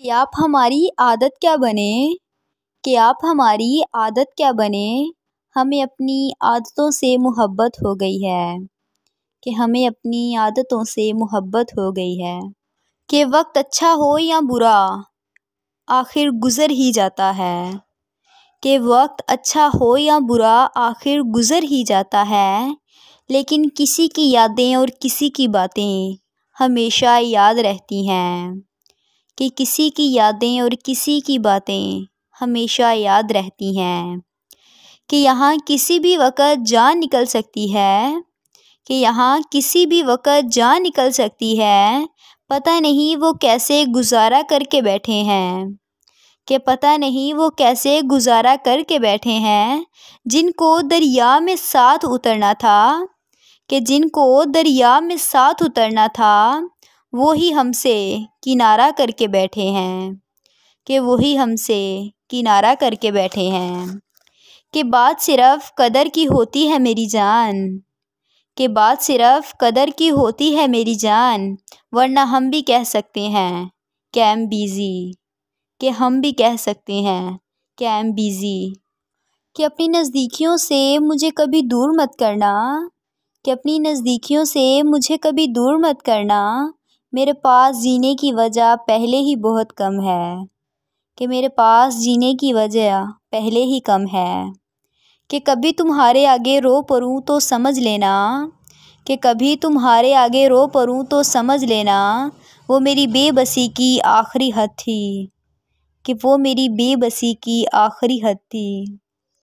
कि आप हमारी आदत क्या बने, कि आप हमारी आदत क्या बने, हमें अपनी आदतों से मोहब्बत हो गई है, कि हमें अपनी आदतों से मोहब्बत हो गई है। कि वक्त अच्छा हो या बुरा आखिर गुज़र ही जाता है, कि वक्त अच्छा हो या बुरा आखिर गुज़र ही जाता है, लेकिन किसी की यादें और किसी की बातें हमेशा याद रहती हैं। कि किसी की यादें और किसी की बातें हमेशा याद रहती हैं। कि यहाँ किसी भी वक़्त जान निकल सकती है, कि यहाँ किसी भी वक़्त जान निकल सकती है, पता नहीं वो कैसे गुज़ारा करके बैठे हैं। कि पता नहीं वो कैसे गुज़ारा करके बैठे हैं, जिनको दरिया में साथ उतरना था, कि जिनको दरिया में साथ उतरना था, वो ही हमसे किनारा करके बैठे हैं, कि वही हमसे किनारा करके बैठे हैं। कि बात सिर्फ़ कदर की होती है मेरी जान, कि बात सिर्फ़ कदर की होती है मेरी जान, वरना हम भी कह सकते हैं कि आई एम बिज़ी, कि हम भी कह सकते हैं कि आई एम बिज़ी। कि अपनी नज़दीकियों से मुझे कभी दूर मत करना, कि अपनी नज़दीकियों से मुझे कभी दूर मत करना, मेरे पास जीने की वजह पहले ही बहुत कम है, कि मेरे पास जीने की वजह पहले ही कम है। कि कभी तुम्हारे आगे रो पड़ूँ तो समझ लेना, कि कभी तुम्हारे आगे रो पड़ूँ तो समझ लेना, वो मेरी बेबसी की आखिरी हद थी, कि वो मेरी बेबसी की आखिरी हद थी।